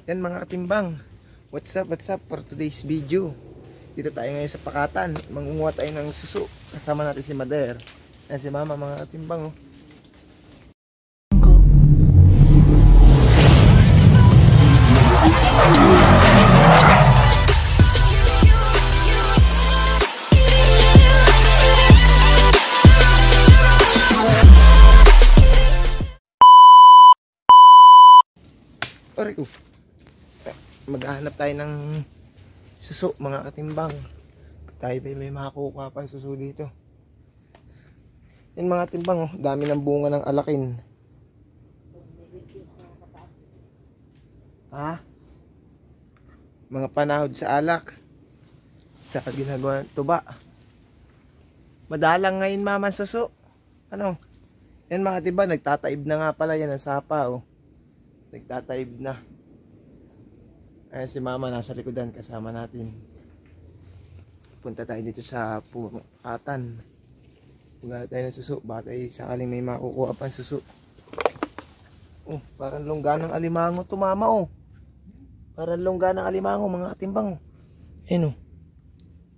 Yan mga katimbang, what's up for today's video. Dito tayo ngayon sa Pakatan. Mangunguha tayo ng suso. Kasama natin si Mother. Yan si Mama mga katimbang oh. Orico. Maghahanap tayo ng suso mga katimbang. Tayo ba may makakuha pa suso dito. Yan mga katimbang oh, dami ng bunga ng alakin. Ha? Mga panahod sa alak. Sa ginagawa ng tuba. Madalang ngayon mama suso. Ano? Yan mga katimbang, nagtataib na nga pala yan ang sapa oh. Nagtataib na. Ayan si Mama nasa likodan kasama natin. Punta tayo dito sa Pakatan. Pagkala tayo ng suso. Baka tayo sakaling may makukuha pang suso. Oh, parang longga ng alimango to Mama oh. Parang longga ng alimango mga katimbang. Ayan oh.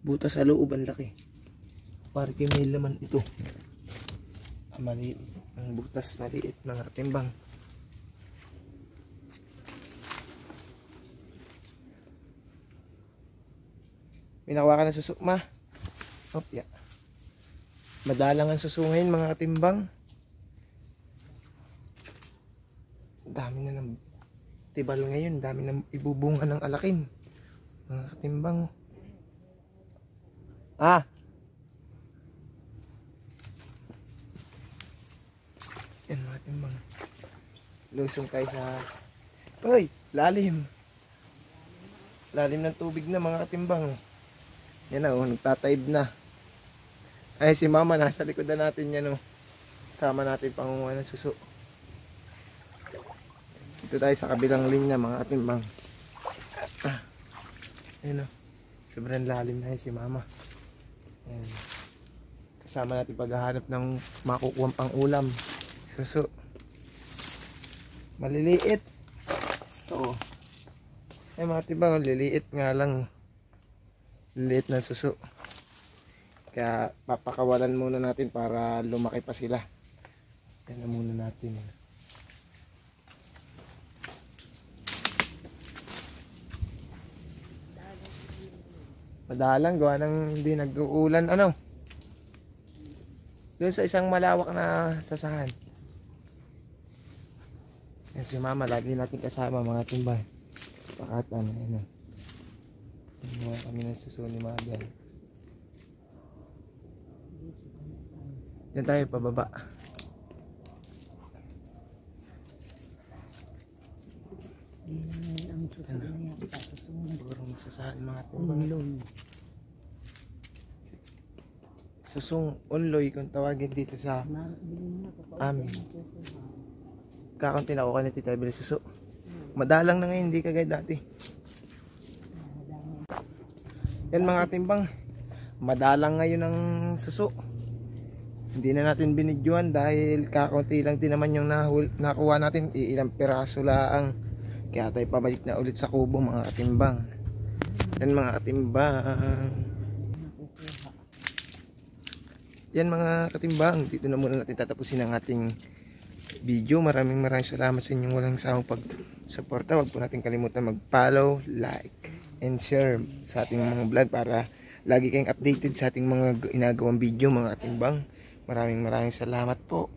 Butas sa loob ang laki. Parang may laman ito. Maliit. Ang butas maliit mga katimbang. May nakuha ka ng suso, ma. Opya. Madalang ang suso ngayon, mga katimbang. Dami na ng tibal ngayon. Dami na ibubunga ng alakin. Mga katimbang. Ah! Yan, mga katimbang. Lusong kayo sa... Uy! Lalim! Lalim ng tubig na, mga katimbang. Yan na oh, nagtataib na. Ay si Mama nasa likod na natin yan oh. Sama natin pangunguha ng suso. Dito tayo sa kabilang linya mga katimbang. Ayan oh. Sobrang lalim na si Mama. Ayan. Kasama natin paghahanap ng makukuha pang ulam. Suso. Maliliit. Oo. Ay mga katimbang, liliit nga lang. Liliit na suso. Kaya papakawalan muna natin para lumaki pa sila. Yan na muna natin. Madalang gawa ng hindi nag-uulan. Ano? Doon sa isang malawak na sasahan. Yan si Mama lagi natin kasama mga timbay. Pakatan. Ano? Kumuha kami ng suso ni Mother. Yan tayo pababa. Burong masasahan mga timbang. Susong unloy kung tawagin dito sa amin. Kakunti na ako kanina tita bili suso. Madalang na ngayon, hindi kagaya dati. Yan mga timbang, madalang ngayon ang suso. Hindi na natin binidyohan dahil kakunti lang din naman yung nakuha natin. Ilang piraso lang. Kaya tayo pabalik na ulit sa kubo mga katimbang. Yan mga katimbang. Yan mga katimbang. Dito na muna natin tatapusin ang ating video. Maraming salamat sa inyong walang sawang pag-suporta. Huwag po natin kalimutan mag-follow, like, and share sa ating mga vlog para lagi kayong updated sa ating mga ginagawang video mga katimbang. Maraming salamat po.